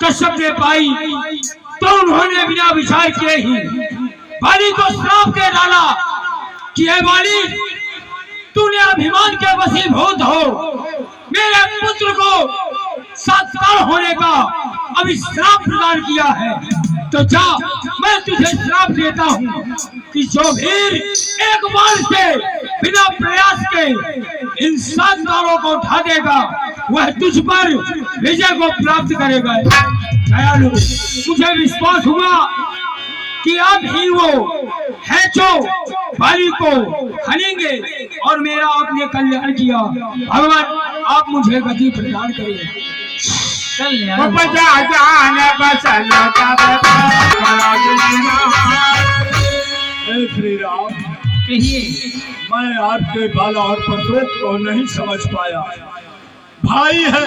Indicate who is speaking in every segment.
Speaker 1: कश्यप ने पाई तो उन्होंने बिना विचार किए ही बाली को श्राप दे डाला कि हे बाली, तूने अभिमान के वशीभूत हो मेरे पुत्र को सत्कार होने का अभी श्राप प्रदान किया है। तो जा, मैं तुझे श्राप देता हूँ कि जो वीर एक बार से बिना प्रयास के इन 7 तारों को उठा देगा वह तुझ पर विजय को प्राप्त करेगा। दयालु, मुझे विश्वास हुआ कि अब ही वो है जो बाली को हनेंगे और मेरा आपने कल्याण किया। भगवान, आप मुझे गति प्रदान करें।
Speaker 2: श्री राम, मैं आपके बाला और प्रकोप को नहीं समझ पाया। भाई है,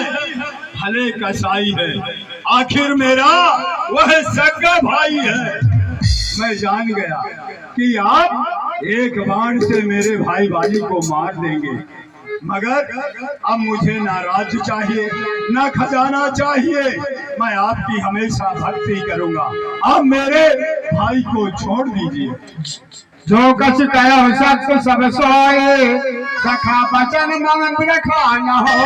Speaker 2: भले कसाई है, आखिर मेरा वह सगा भाई है। मैं जान गया कि आप एक बाण से मेरे भाई बाली को मार देंगे, मगर अब मुझे ना राज्य चाहिए ना खजाना चाहिए। मैं आपकी हमेशा भक्ति करूंगा। अब मेरे भाई को छोड़ दीजिए।
Speaker 3: जो कछ कह हो सब सब सोए, सखा बचन मन रखा न हो।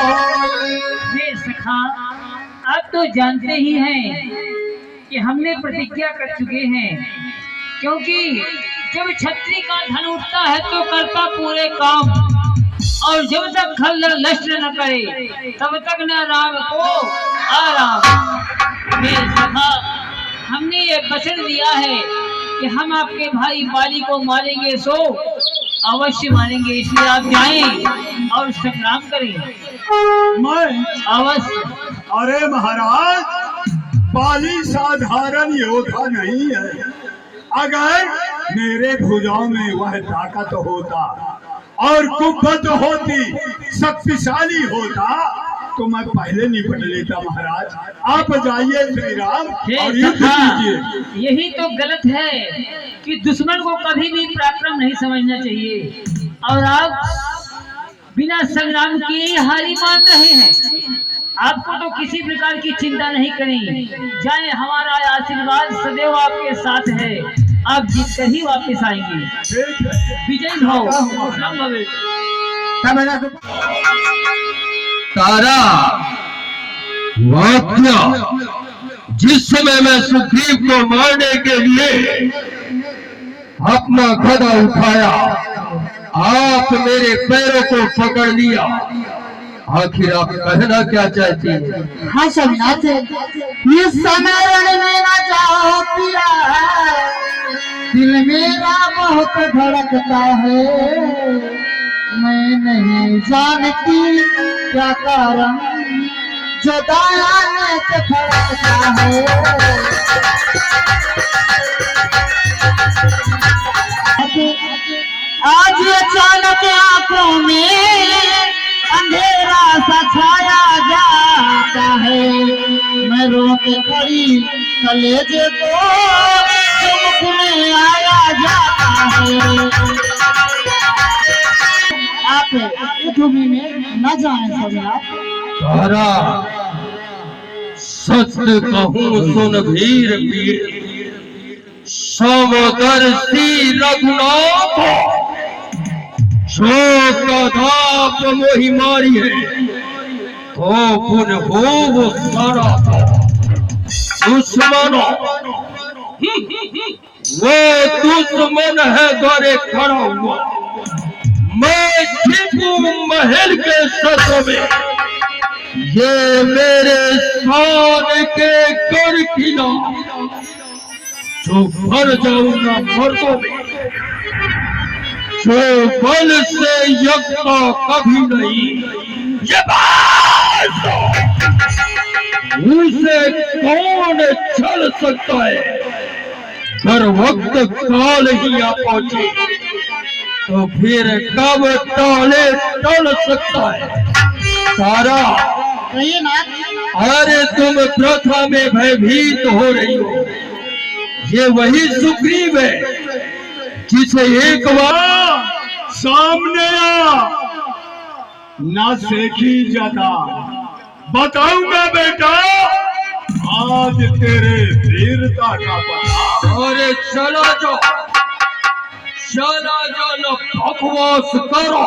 Speaker 4: ये सखा, आप तो जानते ही हैं कि हमने प्रतिज्ञा कर चुके हैं, क्योंकि जब छत्री का धन उठता है तो करता पूरे काम, और जब तक खल्लर लश्कर न करे तब तक न राम को आराम। मेरे सखा, हमने ये वचन दिया है कि हम आपके भाई बाली को मारेंगे, सो अवश्य मारेंगे। इसलिए आप जाएं और संग्राम करें।
Speaker 2: मैं
Speaker 4: अवश्य।
Speaker 2: अरे महाराज, बाली साधारण योद्धा नहीं है। अगर मेरे भुजाओं में वह ताकत होता और कुव्वत होती, शक्तिशाली होता, तो मैं पहले निपट लेता। महाराज, आप जाइए श्री राम और युद्ध कीजिए।
Speaker 4: यही तो गलत है कि दुश्मन को कभी भी पराक्रम नहीं समझना चाहिए, और आप बिना संग्राम किए हारी मान रहे हैं। आपको तो किसी प्रकार की चिंता नहीं करनी। जाए, हमारा आशीर्वाद सदैव आपके साथ है। आप जीत कर ही वापस आएंगे। विजय भाव।
Speaker 5: तारा वाक्य, जिस समय मैं सुग्रीव को मारने के लिए अपना गदा उठाया, आप मेरे पैरों को पकड़ लिया। आखिर आप कहना क्या चाहती हैं?
Speaker 3: हाँ सोमनाथ, इस समय रण ना जाओ पिया, दिल मेरा बहुत धड़कता है। मैं नहीं जानती क्या कारण जो दायां से धड़कता है। आज अचानक आंखों में अंधेरा सा छाया जाता है। मैं रो के खड़ी कलेजे को मुख में आया जाता है। आप धूमि में न जाए सोमनाथ।
Speaker 5: तारा, सच कहूँ सुन वीर वीर, समदर्शी रघुनाथ, जो कदाप मोहि मारी है तो पुन हो सारा दुश्मन। वो दुश्मन है द्वारे खड़ा हुआ, मैं छिपू महल के सत में। ये मेरे शान के कर खिला, जो भर जाऊंगा मर्दों में, जो बल से यज्ञ कभी नहीं। ये बात उसे कौन छल सकता है? पर वक्त काल ही आ पहुंचे तो फिर कब टाले टल सकता है? तारा, अरे तुम प्रथा में भयभीत हो रही हो। ये वही सुग्रीव है जिसे एक बार
Speaker 2: सामने आ, ना सेखी जाता। बताऊंगा बेटा, आज आज तेरे वीरता का पता।
Speaker 5: अरे चला जाओ न बकवास करो,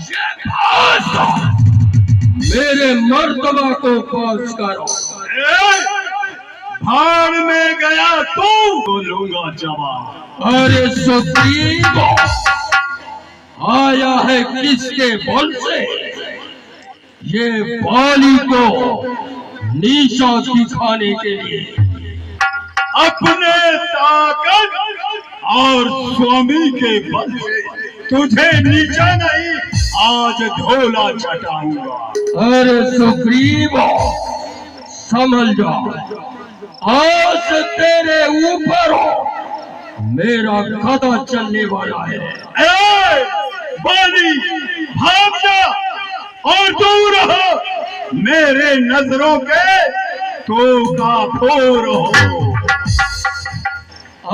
Speaker 5: ये भाषा मेरे मर्तबा को पास करो।
Speaker 2: भाड़ में गया तू बोलूंगा जवाब।
Speaker 5: अरे सुप्रीम आया है किसके बल से? ये बाली को नीचा दिखाने के लिए।
Speaker 2: अपने ताकत और स्वामी के बल से तुझे नीचा नहीं, आज ढोला चटाऊंगा।
Speaker 5: अरे सुग्रीव समझ जा, आज तेरे ऊपर मेरा गदा चलने वाला है।
Speaker 2: बाली भाग जा और दूर रहो, मेरे नजरों के तो काफोर हो।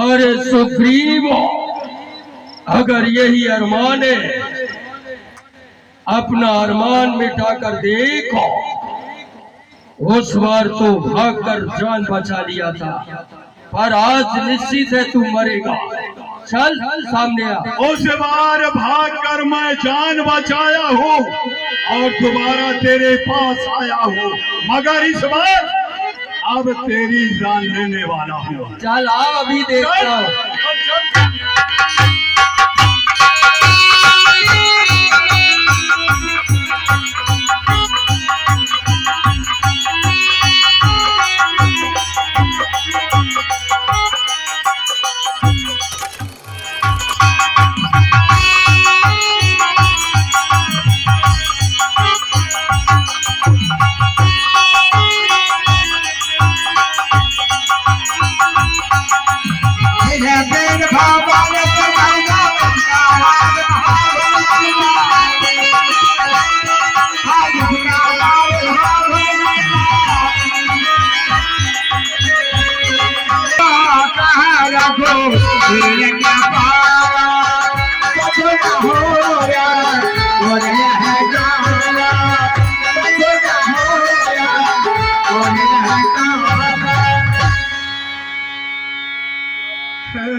Speaker 5: अरे सुग्रीव अगर यही अरमान है, अपना अरमान मिटाकर देखो। उस बार तो भागकर जान बचा लिया था, पर आज निश्चित है तू मरेगा। चल सामने आ।
Speaker 2: उस बार भागकर मैं जान बचाया हूँ और दोबारा तेरे पास आया हूँ, मगर इस बार अब तेरी जान लेने वाला हूँ।
Speaker 5: चल आ, अभी देखता हूँ।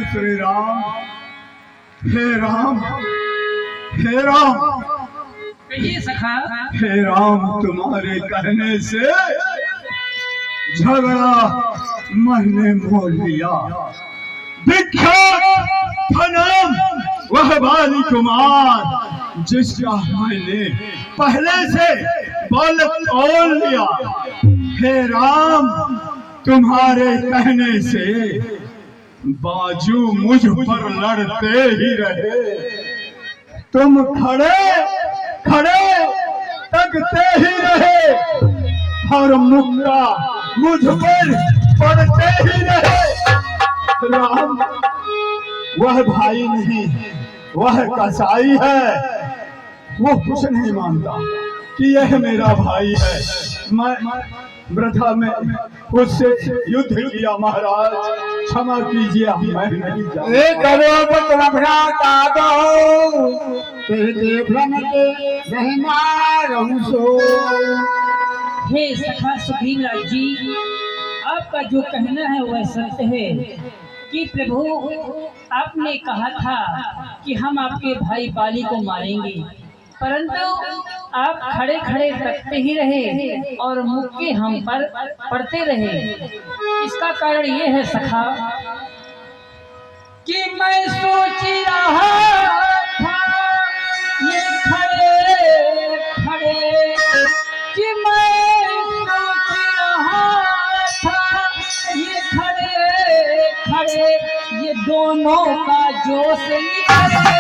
Speaker 2: श्री राम, हे राम, हे राम,
Speaker 4: कहिए सखा।
Speaker 2: हे राम, तुम्हारे कहने से झगड़ा मैंने मोल लिया। विख्यात फनाम वह बाली कुमार जिसका मैंने पहले से बल तोल लिया। हे राम, तुम्हारे कहने से बाजू मुझ पर लड़ते ही रहे, तुम खड़े खड़े तकते ही रहे और मुक्का मुझ पर पड़ते ही रहे। राम, वह भाई नहीं, वह कसाई है। वो कुछ नहीं मानता कि यह मेरा भाई है। मैं वृथा में उससे युद्ध किया। महाराज क्षमा कीजिए, मैं नहीं जानता।
Speaker 4: हे सखा सुग्रीव राज जी, आपका जो कहना है वह सत्य है कि प्रभु आपने कहा था कि हम आपके भाई बाली को मारेंगे, परंतु आप खड़े खड़े तकते ही रहे और मुक्के हम पर पड़ते रहे। इसका कारण ये है सखा कि मैं सोच रहा था ये खड़े खड़े, कि मैं सोच रहा था ये खड़े खड़े, ये दोनों का जोश निकले,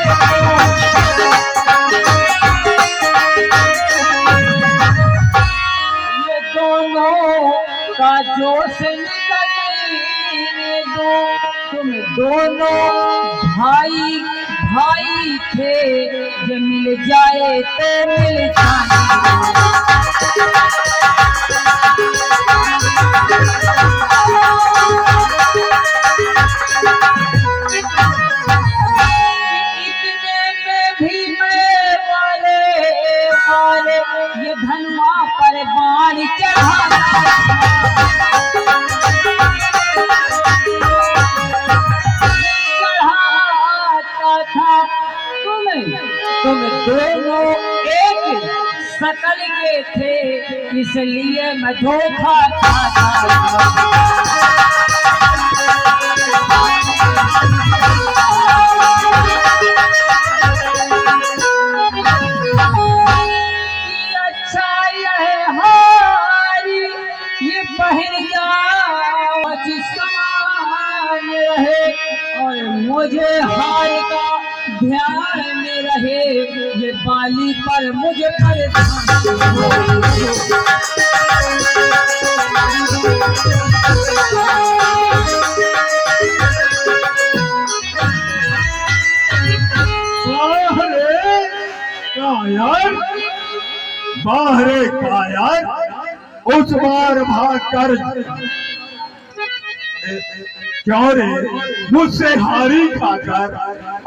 Speaker 4: ये दोनों का जोश निकले। तुम दोनों भाई भाई थे, जो मिल जाए तो मिल जाए। इतने में भी मैं मारे ये धनुआ पर बाण चढ़ा। इसलिए मैं धोखा खाता। अच्छा यह हारी ये पहन जाओ समान रहे और मुझे हार का ध्यान रहे, ये बाली पर मुझे
Speaker 2: बाहरे कायर उस बार भाग कर क्यों रे मुझसे हारी खाकर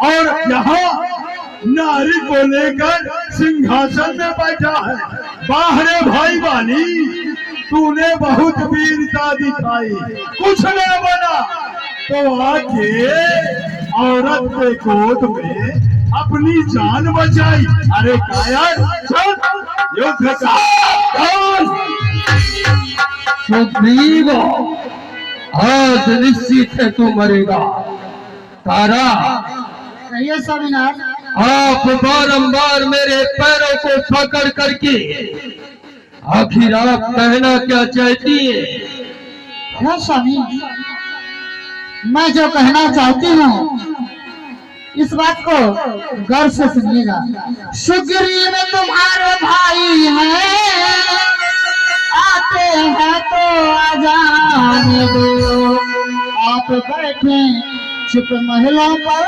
Speaker 2: और यहाँ नारी को लेकर सिंहासन में बैठा है। बाहरे भाई वाली तूने बहुत वीरता दिखाई, कुछ न बना तो आके औरत के गोद में अपनी जान बचाई। अरे कायर चल युद्ध का
Speaker 5: सुग्रीव, आज निश्चित है तू मरेगा। तारा,
Speaker 3: कहिए स्वामीनाथ।
Speaker 5: आप बारंबार मेरे पैरों को पकड़ करके आखिर आप कहना क्या चाहती है?
Speaker 3: हाँ स्वामी, मैं जो कहना चाहती हूँ इस बात को गौर से सुनिएगा। सुग्रीव तुम्हारे भाई हैं, आते हैं तो आ जाने दो। आप बैठे चुप महलों पर,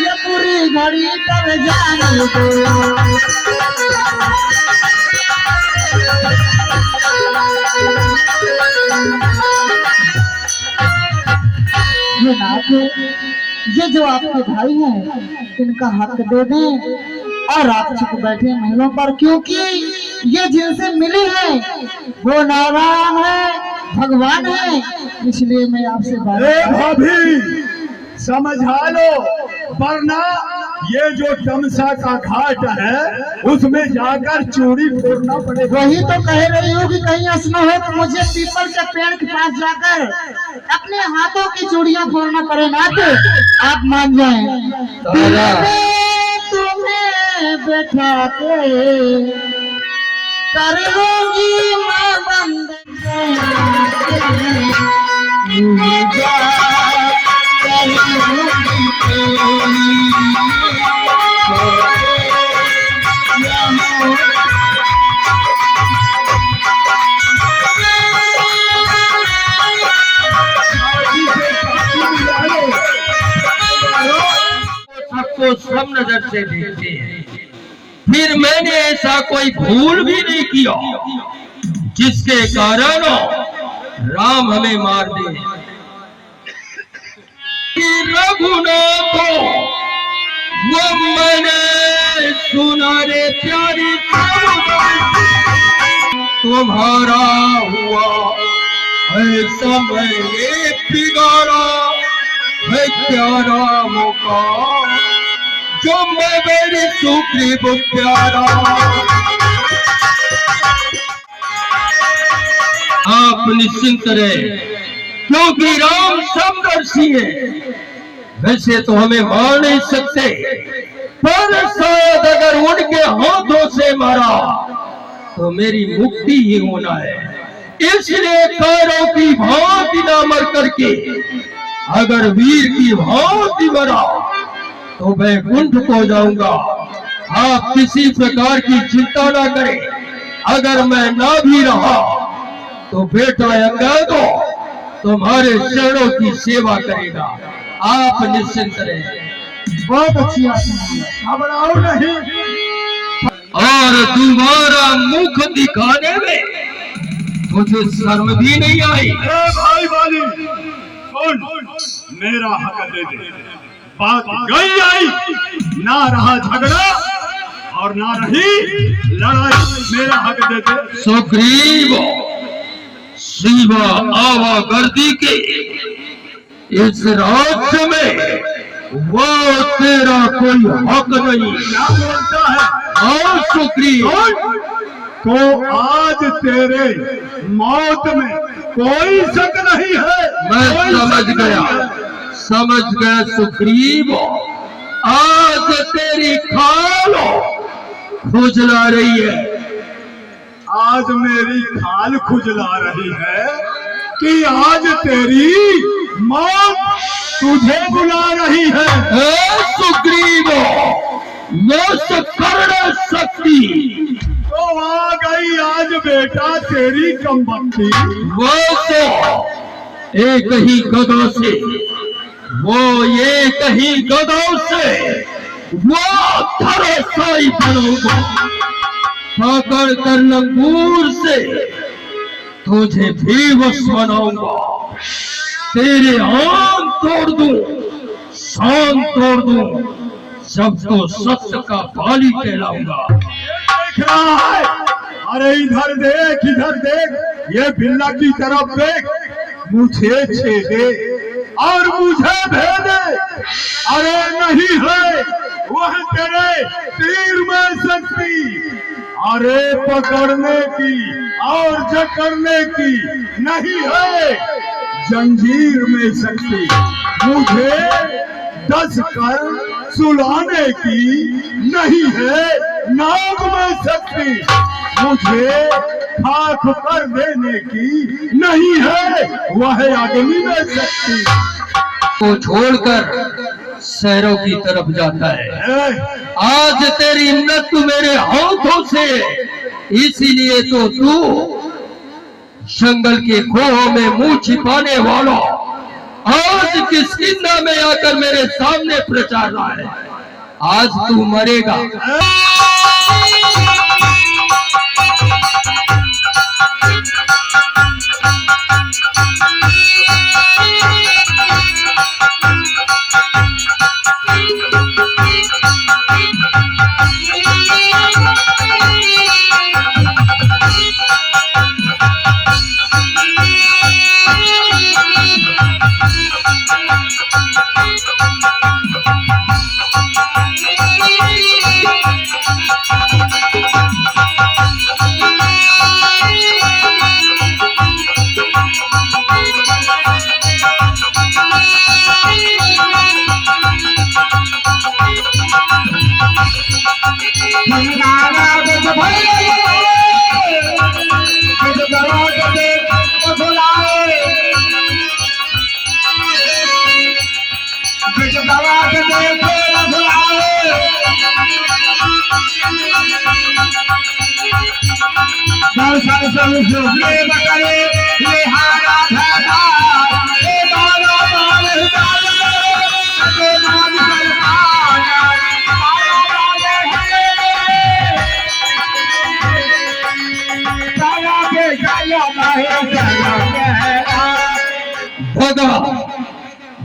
Speaker 3: ये पूरी घड़ी पर जाने दो। ये नाथ, ये जो आपके भाई हैं इनका हक दे दें और आप चुप बैठे महलों पर, क्योंकि ये जिनसे मिली है वो नारायण है, भगवान है। इसलिए मैं आपसे
Speaker 2: भाभी समझा लो, वरना ये जो तमसा का घाट है उसमें जाकर चूड़ी फोड़ना पड़ेगा।
Speaker 3: वही तो कह रही हूँ कि कहीं ऐसा हो तो मुझे पीपल के पेड़ के पास जाकर अपने हाथों की चूड़ियां फोड़ना पड़े। नाथ आप मान जाएं। तुम्हें बैठा के कर लूंगी मैं बंद,
Speaker 5: सबको सब नजर से देखते हैं। फिर मैंने ऐसा कोई भूल भी नहीं किया जिसके कारण राम हमें मार दे। रघुनाथ को वो मैंने सुना रे प्यारी, तुम्हारा हुआ है समय बिगाड़ा है प्यारा मौका, जो मैं मेरी सुग्रीव प्यारा। आप निश्चिंत रहे, क्योंकि राम समदर्शी है। वैसे तो हमें मार नहीं सकते, पर शायद अगर उनके हाथों से मारा तो मेरी मुक्ति ही होना है। इसलिए कायरों की भांति न मर करके अगर वीर की भांति मरा तो मैं कुंठ को जाऊंगा। आप किसी प्रकार की चिंता ना करें। अगर मैं ना भी रहा तो बेटा अंगद तुम्हारे चरणों की सेवा करेगा। आप निश्चिंत रहें।
Speaker 3: बहुत अच्छी बात है,
Speaker 2: घबराओ नहीं।
Speaker 5: और तुम्हारा मुख दिखाने में मुझे शर्म भी नहीं आई।
Speaker 2: भाई वाली सुन, मेरा हक दे दे। बात गई आई, ना रहा झगड़ा और ना रही लड़ाई। मेरा हक दे दे।
Speaker 5: सुग्रीव, शिवा आवागर्दी के इस राज्य में वो तेरा कोई हक नहीं।
Speaker 2: क्या बोलता है?
Speaker 5: और सुग्रीव,
Speaker 2: तो आज तेरे मौत में कोई शक नहीं है।
Speaker 5: मैं
Speaker 2: कोई
Speaker 5: समझ
Speaker 2: शक
Speaker 5: गया,
Speaker 2: नहीं है।
Speaker 5: समझ गया सुग्रीव। आज तेरी खाल खुजला रही है।
Speaker 2: आज मेरी खाल खुजला रही है कि आज तेरी मौत तुझे बुला रही है।
Speaker 5: ए सुग्रीव, वो कर्ण शक्ति
Speaker 2: तो आ गई आज बेटा तेरी कमबख्ती।
Speaker 5: वो तो एक ही गदों से, वो एक ही गदों से वो धराशायी बनूंगा। पकड़ कर लंगूर से तुझे भी वश बनाऊंगा। तेरे आम तोड़ दूं, शान तोड़ दूं, जब तो सत्य का बाली कहलाऊंगा।
Speaker 2: देख रहा है? अरे इधर देख, इधर देख, ये बिल्ला की तरफ देख। मुझे छेदे और मुझे भेदे, अरे नहीं है वह तेरे तीर में शक्ति। अरे पकड़ने की और जकड़ने की नहीं है जंजीर में शक्ति। मुझे दस कर सुलाने की नहीं है नाग में शक्ति। मुझे खाक कर देने की नहीं है वह अग्नि में शक्ति।
Speaker 5: को छोड़कर शहरों की तरफ जाता है। आज तेरी मृत्यु मेरे हाथों से, इसीलिए तो तू जंगल के खोहों में मुंह छिपाने वाला आज किष्किंधा में आकर मेरे सामने प्रचार रहा है। आज तू मरेगा।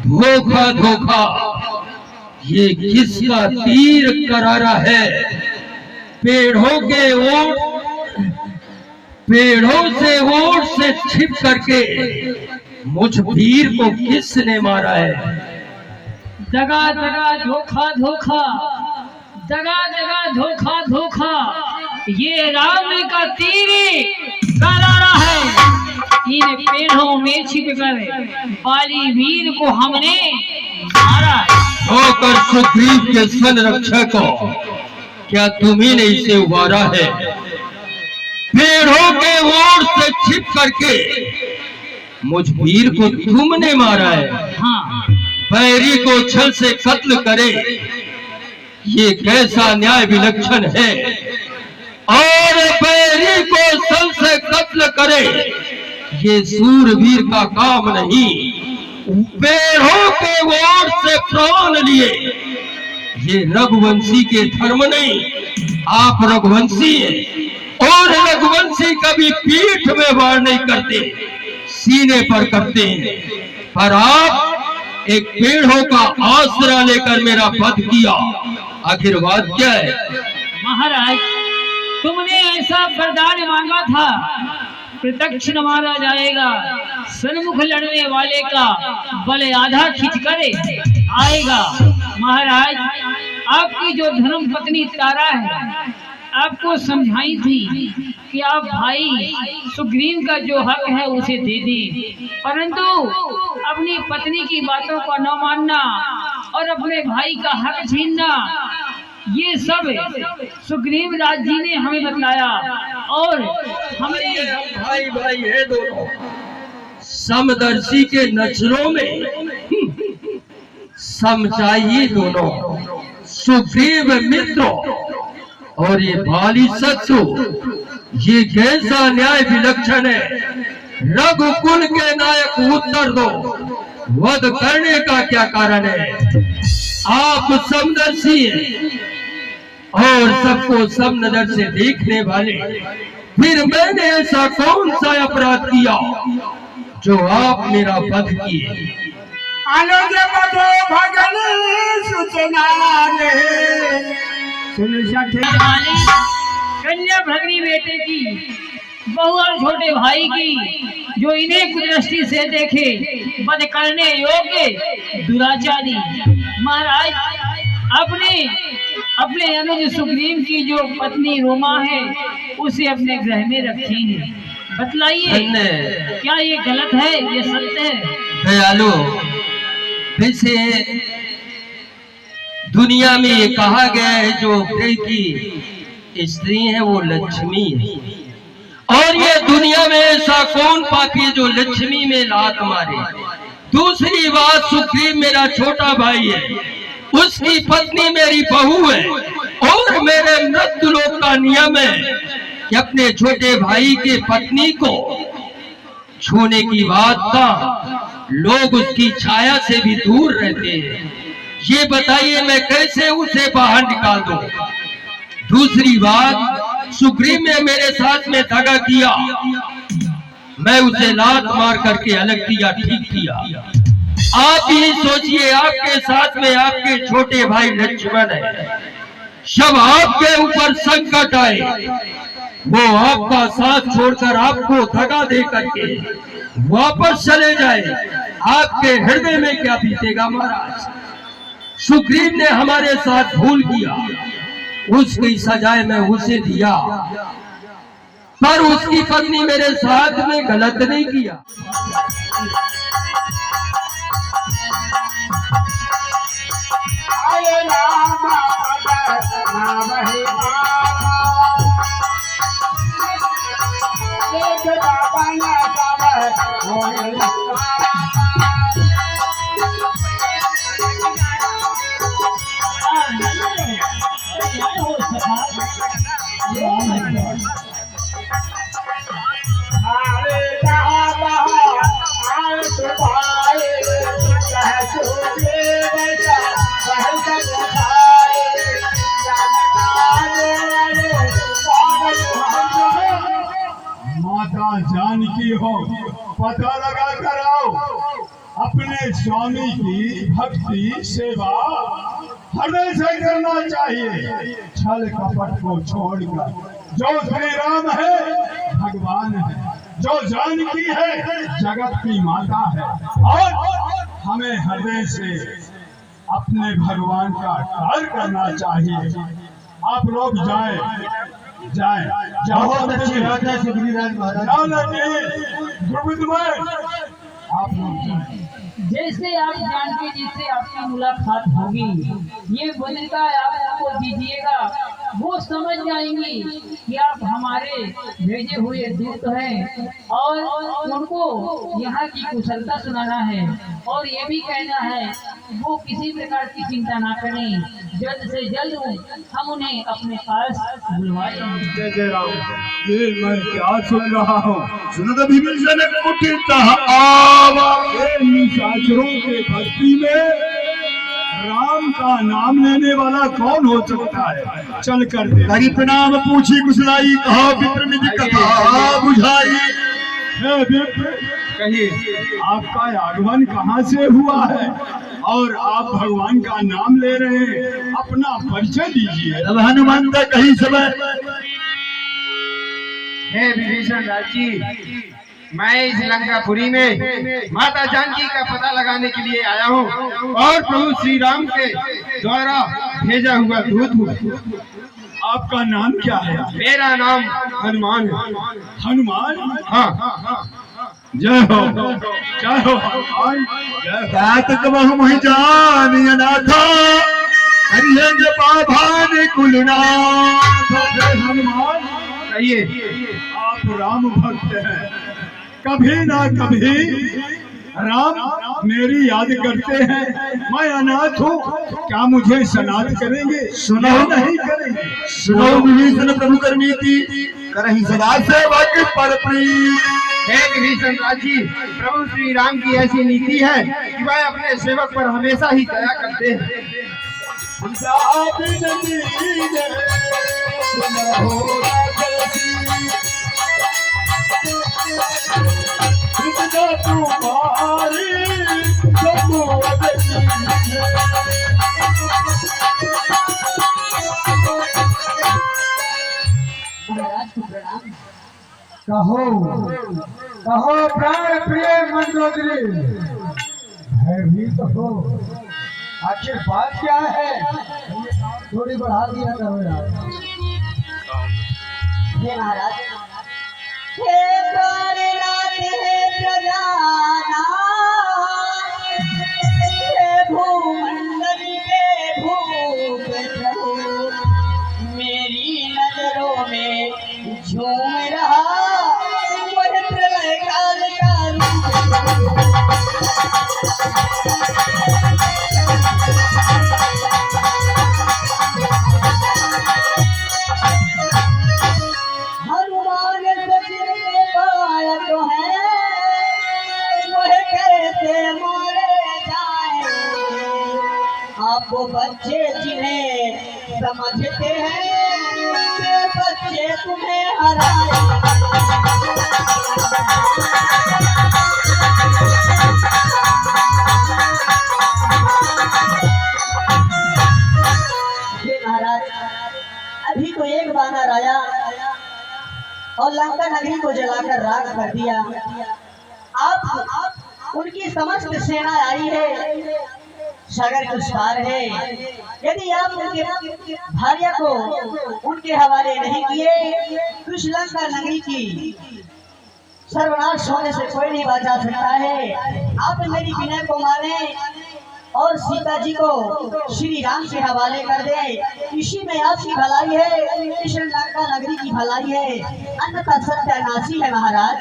Speaker 5: धोखा धोखा, ये किसका तीर करारा है। पेड़ों के ओट, पेड़ों से ओट से छिप करके मुझ वीर को किसने मारा है।
Speaker 4: जगह जगह धोखा धोखा, जगह जगह धोखा धोखा, ये राम का तीर करारा है। इन पेड़ों में छिप कर बाली वीर को हमने मारा।
Speaker 5: होकर सुग्रीव के संरक्षक को क्या तुम्ही ने इसे उबारा है। पेड़ों के ओर से छिप करके मुझ वीर को तुमने मारा है।
Speaker 4: हाँ,
Speaker 5: बैरी को छल से कत्ल करे, ये कैसा न्याय विलक्षण है। और बैरी को छल से कत्ल करे, ये सूरवीर का काम नहीं। पेड़ों के ओर से प्राण लिए, ये रघुवंशी के धर्म नहीं। आप रघुवंशी हैं और रघुवंशी कभी पीठ में वार नहीं करते, सीने पर करते हैं। पर आप एक पेड़ों का आसरा लेकर मेरा वध किया, आखिर बात क्या है।
Speaker 4: महाराज, तुमने ऐसा वरदान मांगा था, प्रत्यक्ष न मारा जाएगा, सन्मुख लड़ने वाले का बल आधा खींच कर आएगा। महाराज, आपकी जो धर्म पत्नी तारा है, आपको समझाई थी कि आप भाई सुग्रीव का जो हक है उसे दे दें, परंतु अपनी पत्नी की बातों को न मानना और अपने भाई का हक छीनना, ये सब सुग्रीव राज जी ने हमें बतलाया। और हमने
Speaker 5: भाई भाई है दोनों, समदर्शी के नजरों में समझाइए दोनों, सुग्रीव मित्र और ये बाली शत्रु, ये कैसा न्याय विलक्षण है। रघुकुल के नायक उत्तर दो, वध करने का क्या कारण है? आप समदर्शी हैं और सबको सम नजर से देखने वाले, फिर मैंने ऐसा कौन सा अपराध किया जो आप मेरा वध किए?
Speaker 1: अनुज बधो भगन सूचना सुन सके
Speaker 4: कन्या भगनी बेटे की, बहू और छोटे भाई की, जो इन्हें कुदृष्टि से देखे, वध करने योग्य दुराचारी महाराज अपने अनुज सुग्रीव की जो पत्नी रोमा है उसे अपने गृह में रखी है। बतलाइए क्या ये गलत है, ये सत्य है?
Speaker 5: दयालु, वैसे दुनिया में ये कहा गया है जो गृह की स्त्री है वो लक्ष्मी है, और ये दुनिया में ऐसा कौन पापी है जो लक्ष्मी में लात मारे? दूसरी बात, सुग्रीव मेरा छोटा भाई है, उसकी पत्नी मेरी बहू है, और मेरे मृत्युलोक का नियम है कि अपने छोटे भाई के पत्नी को छूने की बात का लोग उसकी छाया से भी दूर रहते हैं। ये बताइए मैं कैसे उसे बाहर निकाल दूं? दूसरी बात, सुग्रीव ने मेरे साथ में दगा किया, मैं उसे लात मार करके अलग किया, ठीक किया। आप ही सोचिए, आपके साथ में आपके छोटे भाई लक्ष्मण है, जब आपके ऊपर संकट आए वो आपका साथ छोड़कर आपको दगा दे करके वापस चले जाए, आपके हृदय में क्या बीतेगा महाराज? सुग्रीव ने हमारे साथ भूल किया, उसकी सजाए मैं उसे दिया, पर उसकी पत्नी मेरे साथ में गलत नहीं किया।
Speaker 2: माता जानकी हो, पता लगा कर आओ, अपने स्वामी की भक्ति सेवा हृदय से करना चाहिए, छल कपट को छोड़कर। जो श्री राम है भगवान है, जो जानकी है जगत की माता है, और हमें हृदय से अपने भगवान का कार्य करना चाहिए। आप लोग जाएं, बहुत अच्छी बात है सुग्रीवराज महाराज, आप लोग
Speaker 4: जैसे आप जानकी जी से आपकी मुलाकात होगी, ये बलिका आपको दीजिएगा, वो समझ जाएंगी कि आप हमारे भेजे हुए दूत हैं, और उनको यहाँ की कुशलता सुनाना है, और ये भी कहना है वो किसी प्रकार की चिंता ना करें, जल्द से जल्द हम उन्हें अपने पास बुलवाएं।
Speaker 2: जय जय राम। ये मैं क्या सुन रहा हूँ? सुनो तो विभीषण कुटिलता निशाचरों के बस्ती में राम का नाम लेने वाला कौन हो सकता है? चल कर दे। हरि प्रणाम पूछी कुशलाई, कहा विप्र निधि कथा बुझाई। हे विप्र, कहिए आपका आगमन कहाँ से हुआ है और आप भगवान का नाम ले रहे हैं? अपना परिचय दीजिए। अब हनुमंत कहीं समय।
Speaker 6: हे विभीषण राज जी, मैं इस लंकापुरी में माता जानकी का पता लगाने के लिए आया हूँ और प्रभु श्री राम के द्वारा भेजा हुआ दूत हूँ।
Speaker 2: आपका नाम क्या है?
Speaker 6: मेरा नाम हनुमान है।
Speaker 2: हनुमान?
Speaker 6: हाँ।
Speaker 2: जय हो हनुमान, जय हो। कहूँ वही जान अनाथा करिएंगे बाभान कुलनाथ। हनुमान
Speaker 6: कहिए।
Speaker 2: आप राम भक्त हैं, कभी ना कभी राम मेरी याद करते हैं। मैं अनाथ हूँ, क्या मुझे सनाथ करेंगे?
Speaker 5: सुनो
Speaker 2: नहीं करेंगे।
Speaker 5: सुनो विभीषण प्रभु कर नीति करहि सदा सेवा के पर प्रीत।
Speaker 6: हे विभीषण राजी, प्रभु श्री राम की ऐसी नीति है कि वह अपने सेवक पर हमेशा ही दया करते हैं।
Speaker 2: कहो प्राण प्रिय मंदोदरी, भयभीत हो, आखिर बात क्या है? थोड़ी बढ़ा दिया करो यार।
Speaker 3: हे महाराज, हे प्राणनाथ, हे प्रजानाथ, हे भूमंडल के भूप प्रभु, मेरी नजरों में झूम रहा वह प्रलय काल का रूप। हनुमान सचिव के पाया तो है, वह कैसे मारे जाए। आप वो बच्चे जिन्हें समझते हैं, वे बच्चे तुम्हें हराए। महाराज, अभी तो एक बानर आया और लंका नगरी को जलाकर राख कर दिया। आप उनकी समस्त सेना आई है, सागर के उस पार है। यदि आप उनके भार्या को उनके हवाले नहीं किए तो इस लंका नगरी की सर्वनाश होने से कोई नहीं बचा सकता है। आप मेरी विनय को माने और सीता जी को श्री राम के हवाले कर दे। इसी में आपकी भलाई है, इस लंका नगरी की भलाई है, अन्यथा सत्यानाशी है महाराज।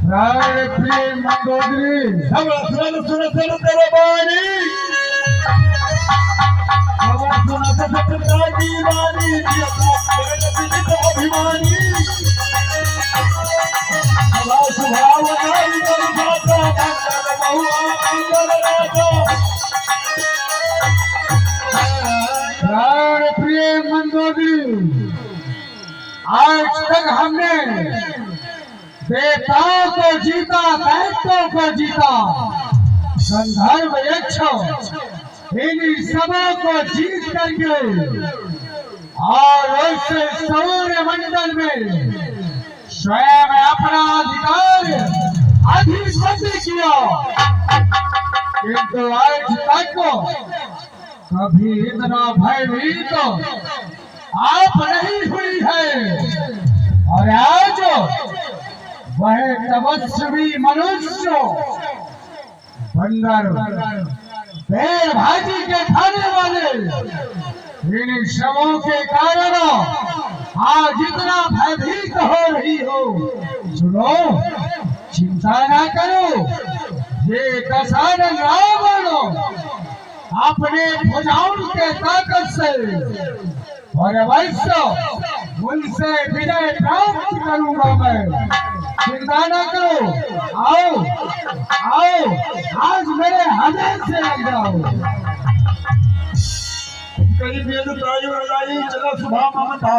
Speaker 2: प्राण प्रिय मंदोदरी, सुनो तेरे बानी, अभिमानी प्राण प्रिय मंदोदरी, आज तक हमने देवताओं को जीता, दैत्यों को जीता, गंधर्व यक्ष इन सबों को जीत करके और उससे सौर्य मंडल में स्वयं अपना अधिकार अधिपति किया, किंतु आज तक कभी इतना भयभीत आप नहीं हुई है। और आज वह तपस्वी मनुष्य बंदर पैर भाजी के खाने वाले इन श्रमों के कारण आज इतना भयभीत हो रही हो। सुनो, चिंता ना करो, ये दशानन रावण अपने भुजाओं के ताकत से और अवश्य उनसे विजय प्राप्त करूंगा मैं। चिंता न करो, आओ आओ, आज मेरे हृदय से लग जाओ। कई वेद प्रायुर्लाई चलो सुबह ममता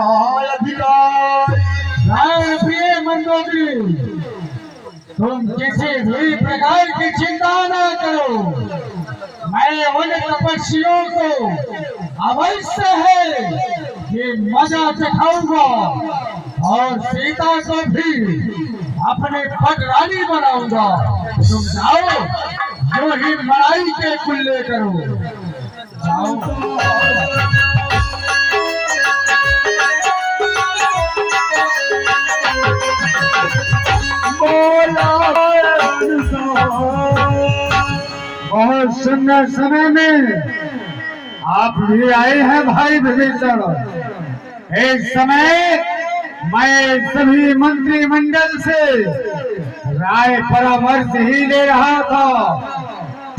Speaker 2: अधिकार। राय प्रिय मंदोदरी, तुम किसी भी प्रकार की चिंता न करो, मैं उन तपस्वियों को अवश्य है ये मजा चखाऊंगा और सीता को भी अपने पटरानी बनाऊंगा। तुम जाओ, जो ही मड़ाई के कुल्ले करो, जाओ।
Speaker 7: बहुत सुंदर समय में आप भी आए हैं भाई विभीषण। एक समय मैं सभी मंत्रिमंडल से राय परामर्श ही ले रहा था,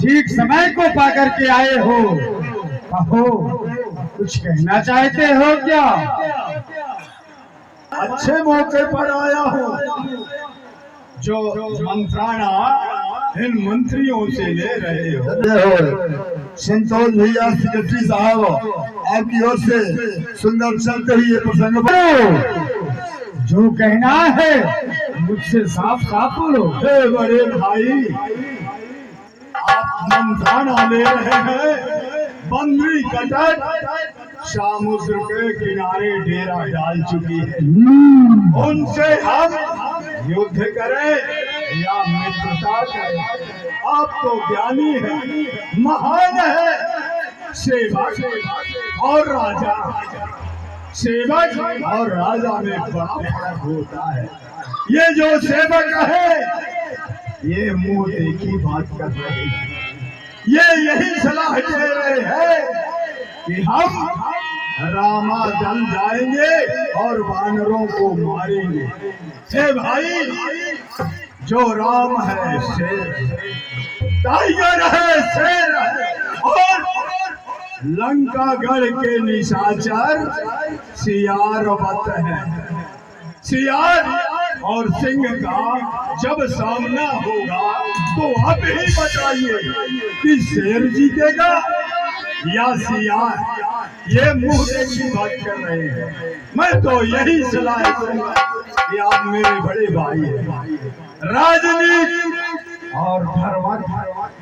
Speaker 7: ठीक समय को पाकर के आए हो। कहो, कुछ कहना चाहते हो क्या?
Speaker 2: अच्छे मौके पर आया हूँ। जो मंत्राणा इन मंत्रियों से ले रहे हो।
Speaker 8: संतोष भैया सेक्रेटरी साहब आपकी ओर से सुंदर चलते हुए ये प्रसंग
Speaker 7: जो कहना है मुझसे साफ साफ बोलो।
Speaker 2: हे बड़े भाई, आप मंत्राणा ले रहे हैं। बंदरी कटक समुद्र के किनारे डेरा डाल चुकी है। उनसे हम युद्ध करें या मित्रता करें? आप तो ज्ञानी है, महान है। सेवक और राजा, सेवक और राजा में बड़ा फर्क होता है। ये जो सेवक है ये मुंह देखी बात कर रहे हैं। ये यही सलाह दे रहे हैं कि हम रामादल जाएंगे और वानरों को मारेंगे। हे भाई, जो राम है शेर, टाइगर है, शेर है, और लंकागढ़ के निशाचर सियारवत है। सियार और सिंह का जब सामना होगा तो आप ही बताइए कि शेर जीतेगा या सियार? ये मुंह देखी बात कर रहे हैं। मैं तो यही सलाह दूंगा कि आप मेरे बड़े भाई हैं। राजनीति और धर्म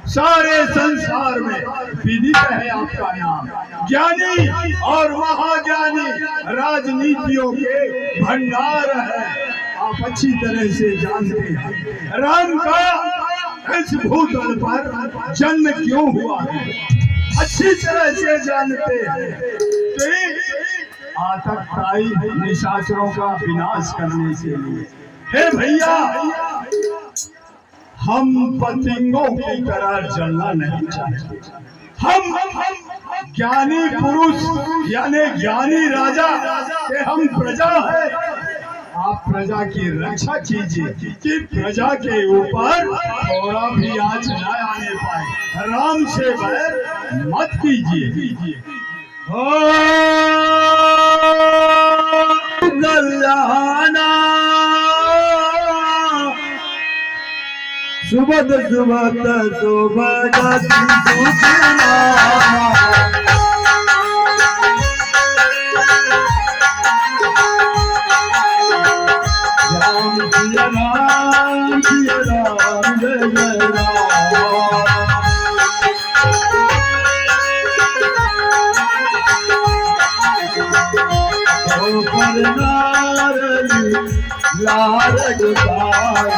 Speaker 2: सारे संसार में विदित है आपका नाम। ज्ञानी और महाज्ञानी राजनीतियों के भंडार है, आप अच्छी तरह से जानते हैं। राम का इस भूतल पर जन्म क्यों हुआ है, अच्छी तरह से जानते हैं। आतंकवादी निशाचरों का विनाश करने के लिए। हे भैया, हम पतंगों की तरह जलना नहीं चाहते। हम ज्ञानी पुरुष यानी ज्ञानी राजा के हम प्रजा है। आप प्रजा की रक्षा कीजिए कि प्रजा के ऊपर थोड़ा भी आंच न आने पाए। राम से बैर मत कीजिए।
Speaker 8: कल्याणा सुबद सुबद सुबद सूचना राम सिया राम सिया राम जय जय राम। ओ पर नारली लाल गुसाई,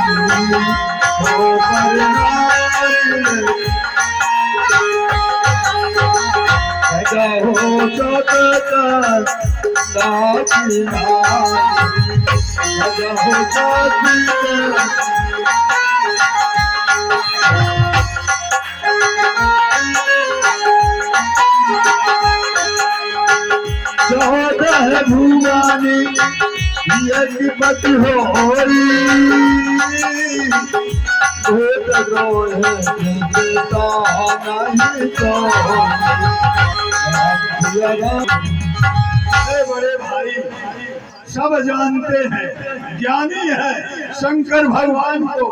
Speaker 8: ओ पर नारली हो सत साची हो साची चौदह भुवानी यज्ञपति होरी,
Speaker 2: बड़े भाई सब जानते हैं, ज्ञानी है, शंकर भगवान को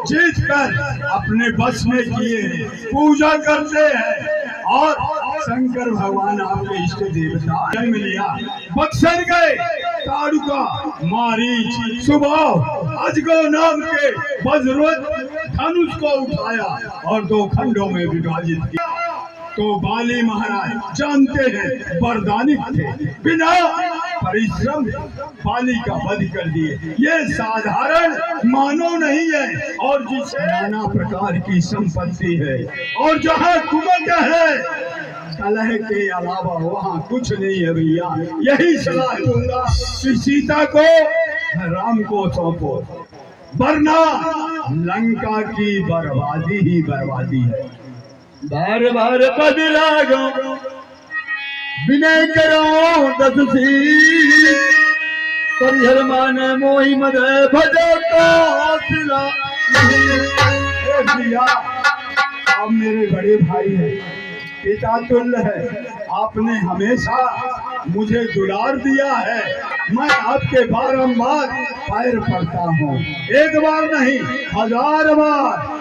Speaker 2: जीत कर अपने बस में किए, पूजा करते हैं। और शंकर भगवान आपके इष्ट देवता जन्म लिया, बक्सर गए, ताड़ुका, मारीच, सुबाह, अजगो नाम के वज्रवत धनुष को उठाया और 2 खंडों में विभाजित किया। तो बाली महाराज जानते हैं वरदानी थे, बिना परिश्रम बाली का वध कर दिए। ये साधारण मानव नहीं है, और जिस नाना प्रकार की संपत्ति है, और जहाँ कुमक है, कलह के अलावा वहाँ कुछ नहीं है। भैया यही सलाह दूंगा कि सीता को राम को सौंपो, वरना लंका की बर्बादी ही बर्बादी है। बार बार पद लागो विनय करो दससी, परिहर माने मोहि मद भजो तो हौसला नहीं। आप मेरे बड़े भाई हैं, पिता तुल्य है, आपने हमेशा मुझे दुलार दिया है। मैं आपके बारंबार पैर पड़ता हूँ, एक बार नहीं 1000 बार।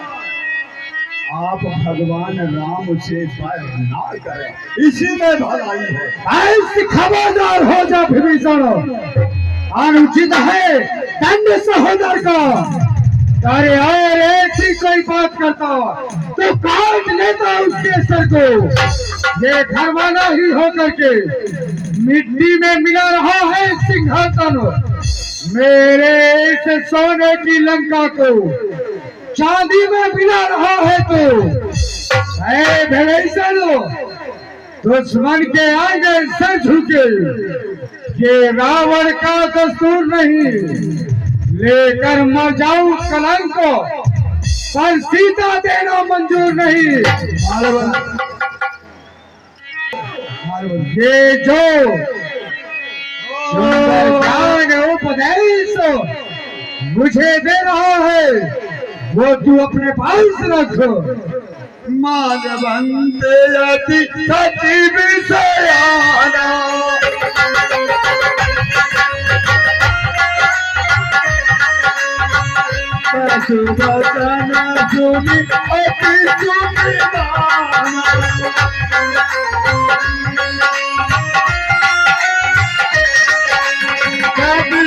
Speaker 2: आप भगवान राम से पैर ना करें, इसी में भलाई है।
Speaker 7: ऐसे खबरदार हो जा विभीषण, अनुचित है दंड सहोदर का। अरे और ऐसी कोई बात करता तो काट लेता उसके सर को। ये घरवाला ही होकर के मिट्टी में मिला रहा है सिंहासन, मेरे इस सोने की लंका को चांदी में मिला रहा है। तो विभीषण दुश्मन के आगे सर झुके, ये रावण का दस्तूर नहीं। लेकर मर जाऊं कलंक को, पर सीता देना मंजूर नहीं। ये जो ज्ञान उपदेश मुझे दे रहा है, वो तू अपने पास रख।
Speaker 2: मानवंते अति सती विषयाना, सुवचन सुनि अति सुखिदाना।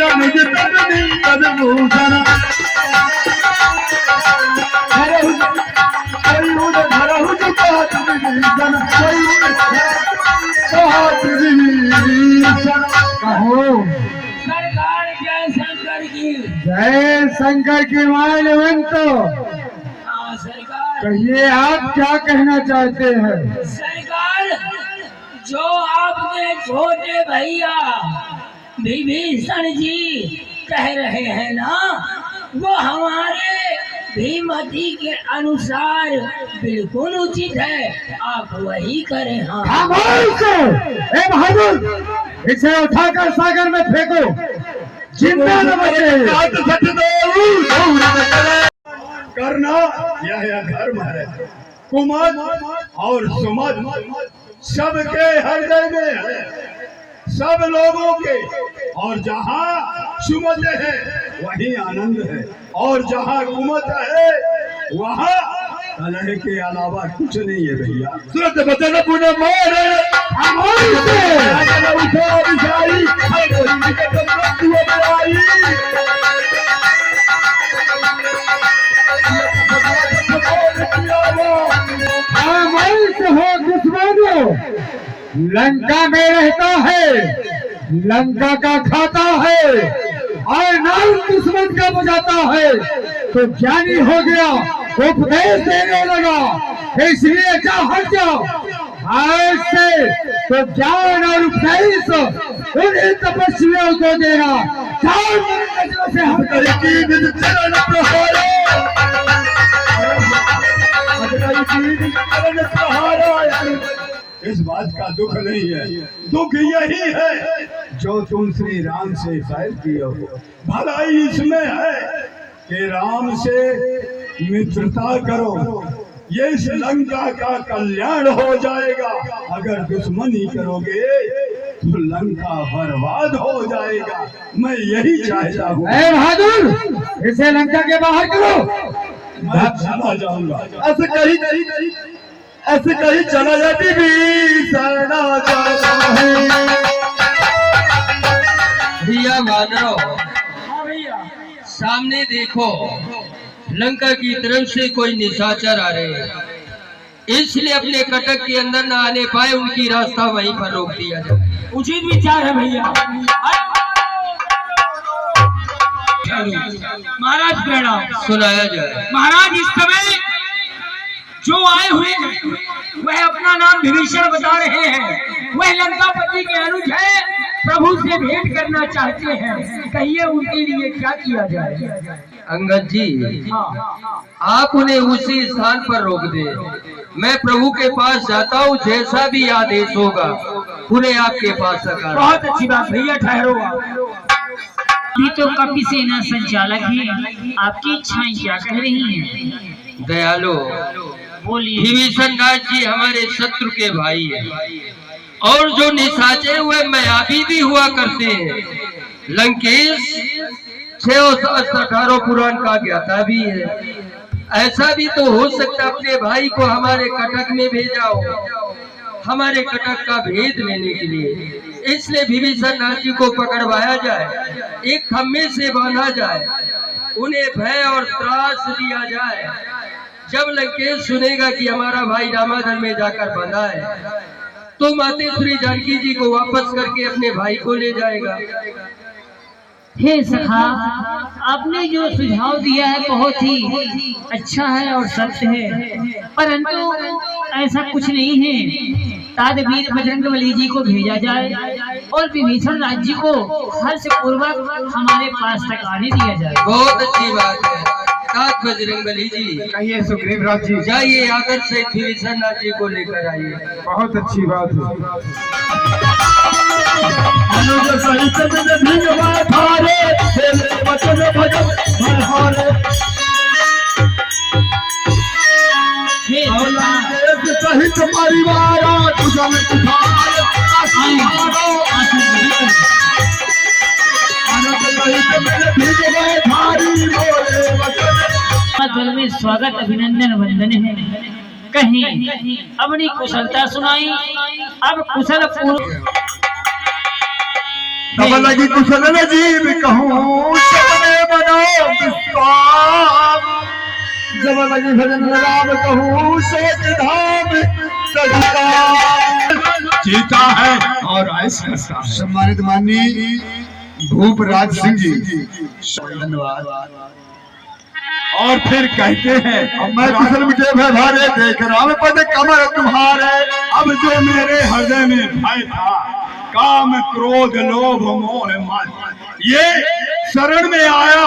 Speaker 2: अनुज तदनी तदभूषण,
Speaker 1: सरकार जय शंकर की।
Speaker 7: जय शंकर की मानवंत।
Speaker 1: हाँ सरकार।
Speaker 7: कहिए आप क्या कहना चाहते हैं?
Speaker 1: सरकार, जो आपने छोटे भैया विभीषण जी कह रहे हैं ना, वो हमारे भीमती के अनुसार बिल्कुल उचित है। आप वही करें। हाँ
Speaker 7: खामोश! ए बहादुर, इसे उठाकर सागर में फेंको, जिंदा न बचे।
Speaker 2: करना यह धर्म है। कुमत और सुमत सबके हृदय में है, सब लोगों के। और जहाँ सुमत है वहीं आनंद है, और जहाँ कुमत है वहाँ कलह के अलावा कुछ नहीं है भैया। सुरत बचन पुनः मोरे
Speaker 7: हो दुश्मनों, लंका में रहता है, लंका का खाता है, और नाम दुश्मन का बजाता है। तो ज्ञानी हो गया, उपदेश देने लगा, इसलिए जा हट जाओ। आज से तो ज्ञान और उपदेश उन्हीं तपस्वियों को देना। जाओ मेरी नजरों से हट कर चरण प्रहारो,
Speaker 2: इस बात का दुख नहीं है, दुख यही है जो तुम श्री राम से बैर किए हो। भलाई इसमें है कि राम से मित्रता करो, ये इस लंका का कल्याण हो जाएगा। अगर दुश्मनी करोगे तो लंका बर्बाद हो जाएगा। मैं यही चाहता हूँ।
Speaker 7: बहादुर, इसे लंका के बाहर करो।
Speaker 2: मैं चला जाऊंगा। ऐसे कहीं चला जाती भी शरणा जाता है।
Speaker 5: भैया मानव,
Speaker 1: हाँ भैया।
Speaker 5: सामने देखो, लंका की तरफ से कोई निशाचर आ रहे हैं, इसलिए अपने कटक के अंदर न आने पाए, उनकी रास्ता वहीं पर रोक दिया जाए।
Speaker 1: उचित विचार है भैया। महाराज प्रणाम।
Speaker 5: सुनाया जाए।
Speaker 1: महाराज, इस समय जो आए हुए हैं वह अपना नाम विभीषण बता रहे हैं। वह लंकापति के अनुज है प्रभु से भेंट करना चाहते हैं, कहिए उनके लिए क्या किया जाए।
Speaker 5: अंगद जी,
Speaker 1: हाँ,
Speaker 5: आप उन्हें उसी स्थान पर रोक दे। मैं प्रभु के पास जाता हूँ, जैसा भी आदेश होगा उन्हें आपके पास सका।
Speaker 1: बहुत अच्छी बात भैया, ठहरो आप।
Speaker 4: अभी तो कपि सेना संचालक हैं, आपकी इच्छाएं क्या कह रही हैं?
Speaker 5: दयालु,
Speaker 4: बोलिए।
Speaker 5: विभीषण राज जी हमारे शत्रु के भाई हैं और जो निशाचे हुए मायावी भी हुआ करते हैं। लंकेश 618 पुराण का ज्ञाता भी है। ऐसा भी तो हो सकता अपने भाई को हमारे कटक में भेजा हो, हमारे कटक का भेद लेने के लिए। इसलिए विभीषण राज जी को पकड़वाया जाए, एक खम्भे से बांधा जाए, उन्हें भय और त्रास दिया जाए। जब लंकेश सुनेगा कि हमारा भाई रामाधन में जाकर बंधा है, तो मातेश्वरी जानकी जी को वापस करके अपने भाई को ले जाएगा।
Speaker 4: हे सखा, आपने जो सुझाव दिया है बहुत ही अच्छा है और सत्य है, परंतु ऐसा कुछ नहीं है। तादवीर बजरंगबली जी को भेजा जाए और विभीषण राज्य को हर्ष पूर्वक हमारे पास तक आने दिया जाए।
Speaker 5: बहुत अच्छी बात है। तात बजरंगबली जी,
Speaker 6: कहिए सुग्रीव राज जी।
Speaker 5: जाइए आदर से विभीषण राज जी को लेकर आइए।
Speaker 6: बहुत अच्छी बात है।
Speaker 4: हे
Speaker 8: सहित परिवार कुशल कुठार
Speaker 4: दल में स्वागत अभिनंदन वंदन है। कहीं अपनी कुशलता सुनाई, अब कुशल पूर्व
Speaker 8: तब लगी कुशल न जीव कहूँ सबने बनो विस्तार। जब लगी भजन राम कहूँ सोच धाम जीता है और ऐसा। सम्मानित माननीय भूपराज सिंह जी, धन्यवाद। और फिर कहते हैं, मैं कुशल मुझे भरे देख राम पद कमर तुम्हारे। अब जो मेरे हृदय में भय था, काम क्रोध लोभ मोह मद, ये शरण में आया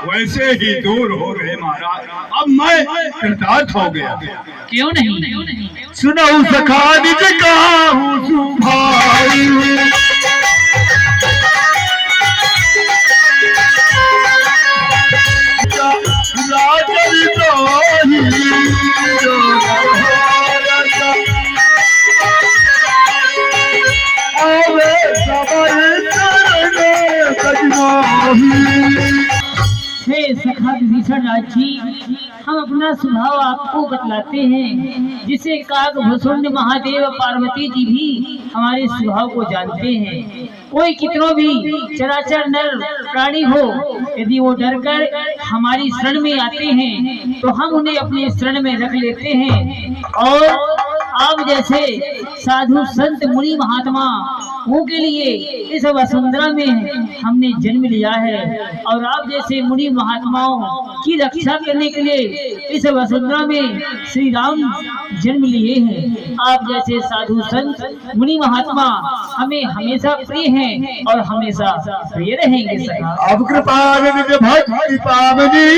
Speaker 8: वैसे ही दूर हो गए महाराज। अब मैं कृतार्थ हो गया।
Speaker 4: क्यों नहीं?
Speaker 8: सुनो सखा निज कहूँ भाई,
Speaker 4: हे सखा विभीषण राज जी, हम अपना स्वभाव आपको बतलाते हैं, जिसे काग भुसुंड महादेव पार्वती जी भी हमारे स्वभाव को जानते हैं। कोई कितनों भी चराचर नर प्राणी हो, यदि वो डरकर हमारी शरण में आते हैं तो हम उन्हें अपने शरण में रख लेते हैं। और आप जैसे साधु संत मुनि महात्मा के लिए इस वसुंधरा में हमने जन्म लिया है, और आप जैसे मुनि महात्माओं की रक्षा करने के लिए इस वसुंधरा में श्री राम जन्म लिए हैं। आप जैसे साधु संत मुनि महात्मा हमें हमेशा प्रिय हैं और हमेशा प्रिय रहेंगे सखा।
Speaker 8: अब कृपा भक्ति पावनी।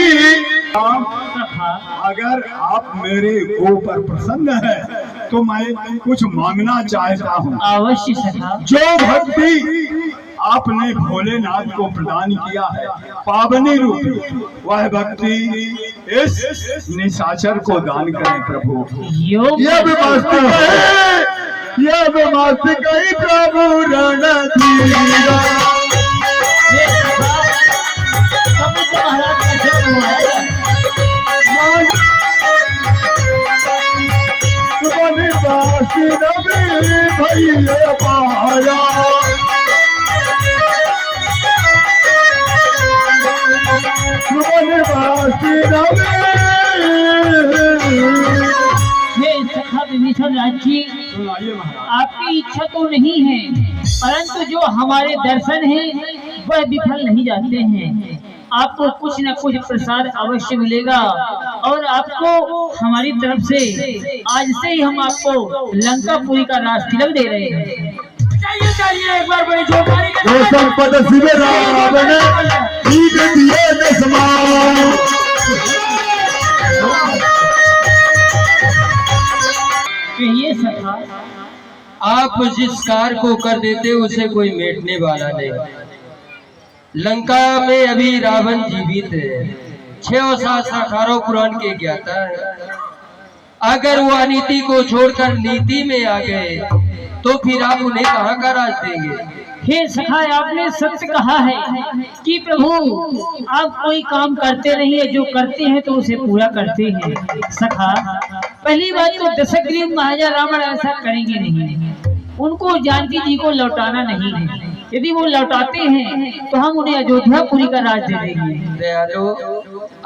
Speaker 8: अगर आप मेरे ऊपर प्रसन्न है तो मैं कुछ मांगना चाहता हूँ।
Speaker 4: अवश्य सखा।
Speaker 8: जो भक्ति आपने भोलेनाथ को प्रदान किया है पावनी रूप, वह भक्ति इस निशाचर को दान करें प्रभु। यह व्यवस्था कही प्रभु रणधीरा। भैया पाया
Speaker 4: विभीषण राज जी, आपकी इच्छा तो नहीं है, परंतु जो हमारे दर्शन हैं वह विफल नहीं जाते हैं। आपको कुछ न कुछ प्रसाद अवश्य मिलेगा, और आपको हमारी तरफ से आज से ही हम आपको लंकापुरी का राज तिलक दे रहे हैं।
Speaker 1: चाहिए चाहिए एक बार बड़ी जोरदारी के
Speaker 8: जो
Speaker 1: साथ।
Speaker 8: संपद शिव रावण ईद दिए न समान।
Speaker 4: कहिए सखा।
Speaker 5: आप जिस कार को कर देते उसे कोई मेटने वाला नहीं। लंका में अभी रावण जीवित है, 6 और 7 शाखारों पुराण के ज्ञाता है। अगर वो अनीति को छोड़कर नीति में आ गए तो फिर आप उन्हें कहाँ का राज देंगे?
Speaker 4: हे सखा, आपने सत्य कहा है कि प्रभु आप कोई काम करते नहीं है, जो करते हैं तो उसे पूरा करते हैं। सखा, पहली बात तो दशग्रीव महाराजा रावण ऐसा करेंगे नहीं, उनको जानकी जी को लौटाना नहीं है। यदि वो लौटाते हैं तो हम उन्हें अयोध्यापुरी का राज दे देंगे।
Speaker 5: दयालु,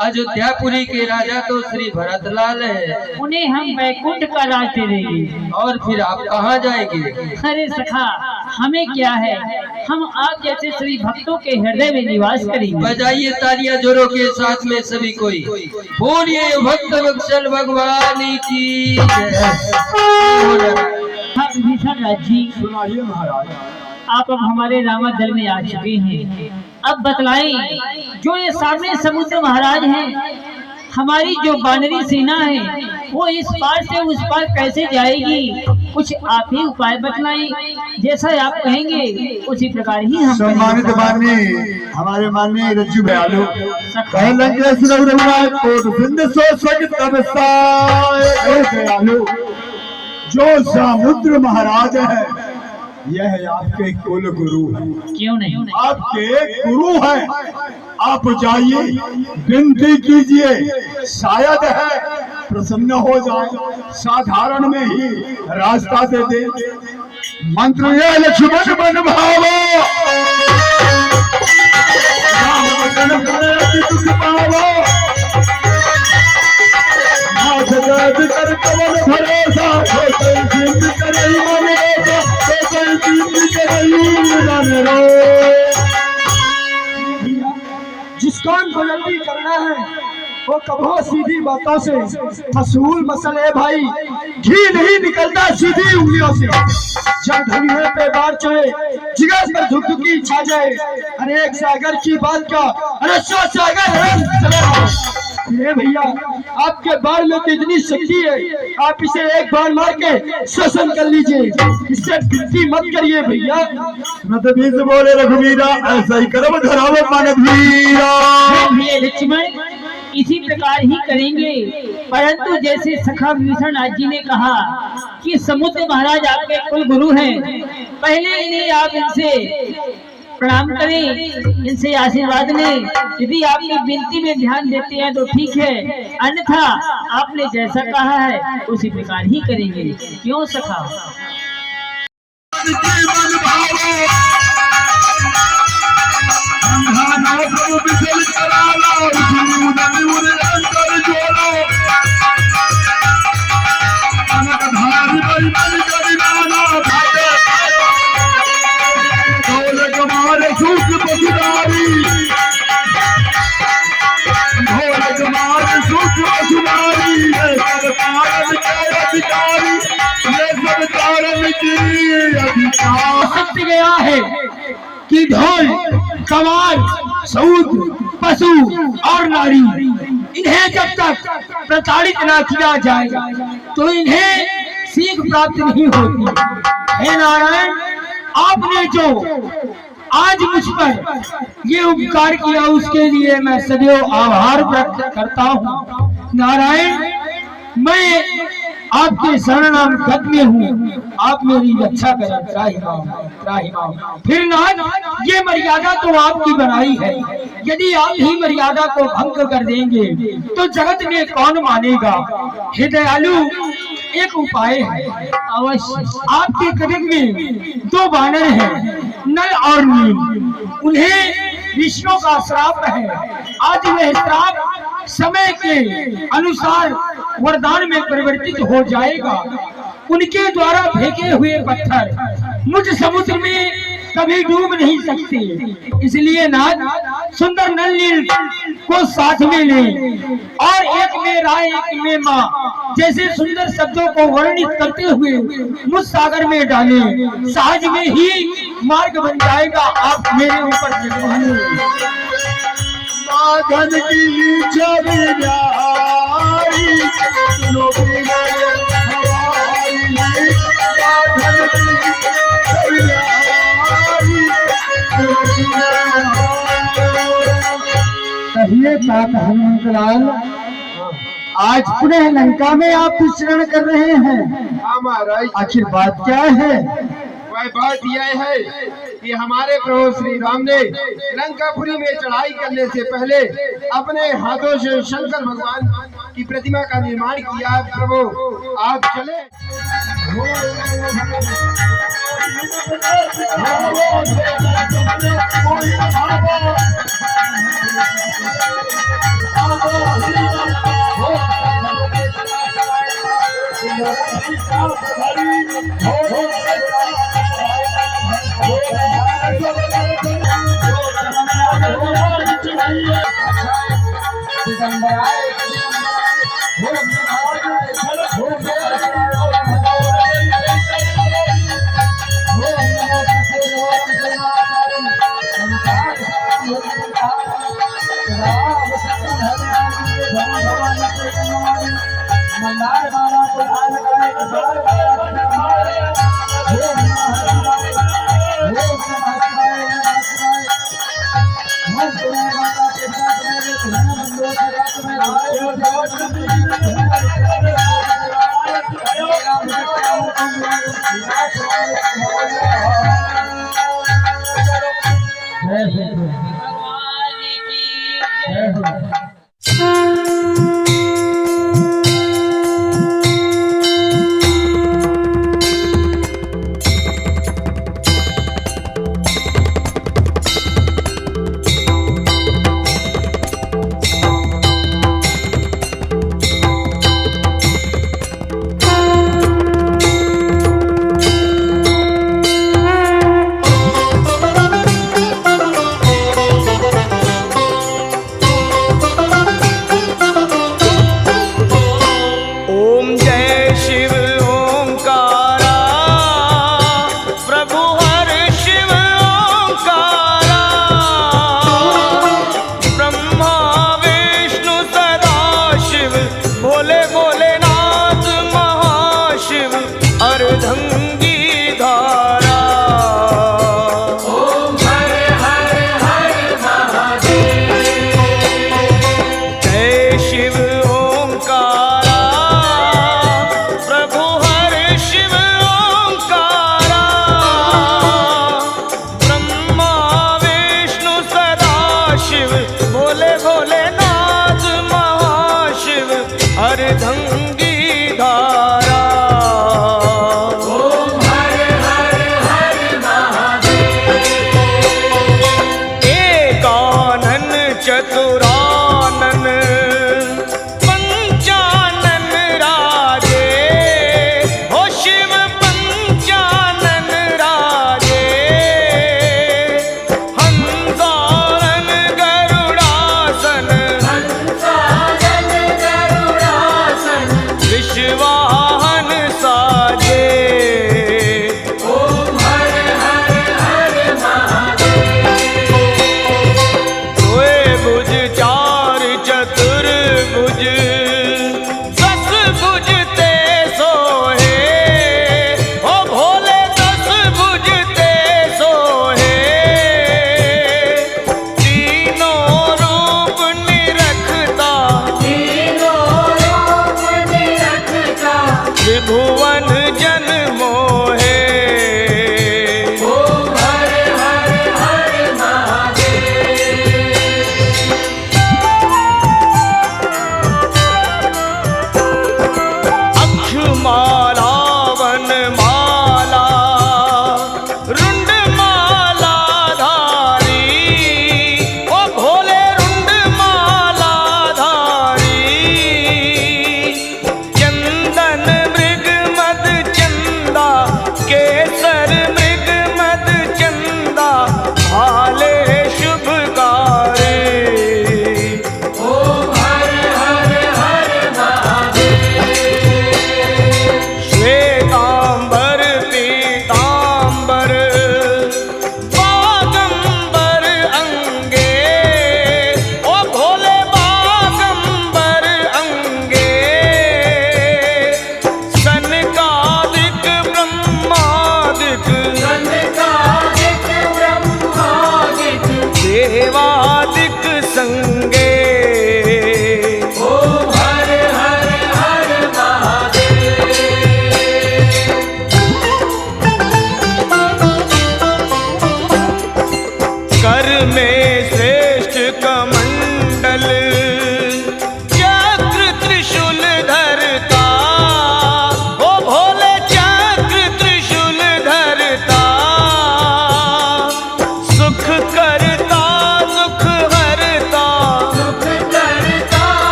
Speaker 5: अयोध्यापुरी के राजा तो श्री भरतलाल है,
Speaker 4: उन्हें हम वैकुंठ का राज दे देंगे।
Speaker 5: और फिर आप कहाँ जाएंगे?
Speaker 4: अरे सखा, हमें क्या है, हम आप जैसे श्री भक्तों के हृदय में निवास करेंगे।
Speaker 5: बजाइए तालियां जोरों के साथ में सभी कोई, बोलिए भक्त वत्सल भगवान की जय।
Speaker 4: विभीषण राज जी,
Speaker 2: सुनाइए महाराज।
Speaker 4: आप अब हमारे रामा दल में आ चुके हैं। अब बतलाएं, जो ये सामने समुद्र महाराज हैं, हमारी जो बानरी सेना है वो इस पार से उस पार कैसे जाएगी? कुछ आप ही उपाय बतलाएं, जैसा आप कहेंगे उसी प्रकार ही हम
Speaker 8: सम्मानित
Speaker 4: करेंगे।
Speaker 8: माननीय हमारे माननीय रज्जू दयालु कह लंकेश रघुनाथ कोट सिंध सो सग तब साए दयालु। जो समुद्र महाराज है यह आपके कुल गुरु है,
Speaker 4: क्यों नहीं?
Speaker 8: आपके गुरु है। आप जाइए, विनती कीजिए, शायद है प्रसन्न हो जाए, साधारण में ही रास्ता दे दे। मंत्र ये लक्ष्मण बन भावो, राम वचन करे अति दुख पावो। नाथ दर्द कर कवन भरोसा, सोचै सिंध करई मन रोसा, सोचै सिंध करई मन रो।
Speaker 1: जिस काम को जल्दी करना है वो कभो सीधी बातों से मसूल मसले भाई, घी नहीं निकलता सीधी उंगलियों से। जब धनिये पे बार चढ़े, जिगर पर धुकधुकी छा जाए, अरे एक सागर की बात का अरे 100 सागर है चले आओ। ये भैया, आपके बार में तो इतनी शक्ति है, आप इसे एक बार मार के श्वसन कर लीजिए, इससे विनती मत करिए भैया।
Speaker 8: नतबीज बोले रघुवीरा, ऐसा ही करम धराव मन भीरा।
Speaker 4: हे लक्ष्मण, इसी प्रकार ही करेंगे। परंतु जैसे सखा विभीषण राज जी ने कहा कि समुद्र महाराज आपके कुल गुरु हैं, पहले इन्हें आप इनसे प्रणाम करें, इनसे आशीर्वाद लें। यदि आपकी विनती में ध्यान देते हैं तो ठीक है, अन्यथा आपने जैसा कहा है उसी प्रकार ही करेंगे। क्यों सखा?
Speaker 1: सत्य गया है कि ढोल, कवाल, सऊद, पशु और नारी, इन्हें जब तक प्रताड़ित न किया जाए तो इन्हें सीख प्राप्त नहीं होती। हे नारायण, आपने जो आज मुझ पर ये उपकार किया उसके लिए मैं सदैव आभार व्यक्त करता हूँ। नारायण, मैं आपके शरणागत में हूँ, आप मेरी रक्षा करें, त्राहि माम, त्राहि माम। फिर नाथ, ये मर्यादा तो आपकी बनाई है, यदि आप ही मर्यादा को भंग कर देंगे तो जगत में कौन मानेगा? हे दयालु, एक उपाय है अवश्य। आपके कदम में 2 बानर हैं, नल और नील, उन्हें विष्णु का श्राप है। आज वह श्राप समय के अनुसार वरदान में परिवर्तित हो जाएगा। उनके द्वारा फेंके हुए पत्थर मुझ समुद्र में कभी डूब नहीं सकते। इसलिए नाथ, सुंदर नल नील को साथ में ले और एक में राय एक में माँ जैसे सुंदर शब्दों को वर्णित करते हुए मुझ सागर में डाले। सहज में ही मार्ग बन जाएगा, आप मेरे ऊपर चले।
Speaker 2: माधन की चरियाई सुनो
Speaker 3: कहिए तात हनुमंतलाल, आज पुनः लंका में आप विचरण कर रहे हैं,
Speaker 6: हाँ महाराज,
Speaker 3: आखिर बात क्या है?
Speaker 6: वह बात यह है कि हमारे प्रभु श्री राम ने लंकापुरी में चढ़ाई करने से पहले अपने हाथों से शंकर भगवान की प्रतिमा का निर्माण किया। प्रभु आप चले।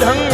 Speaker 9: ढंग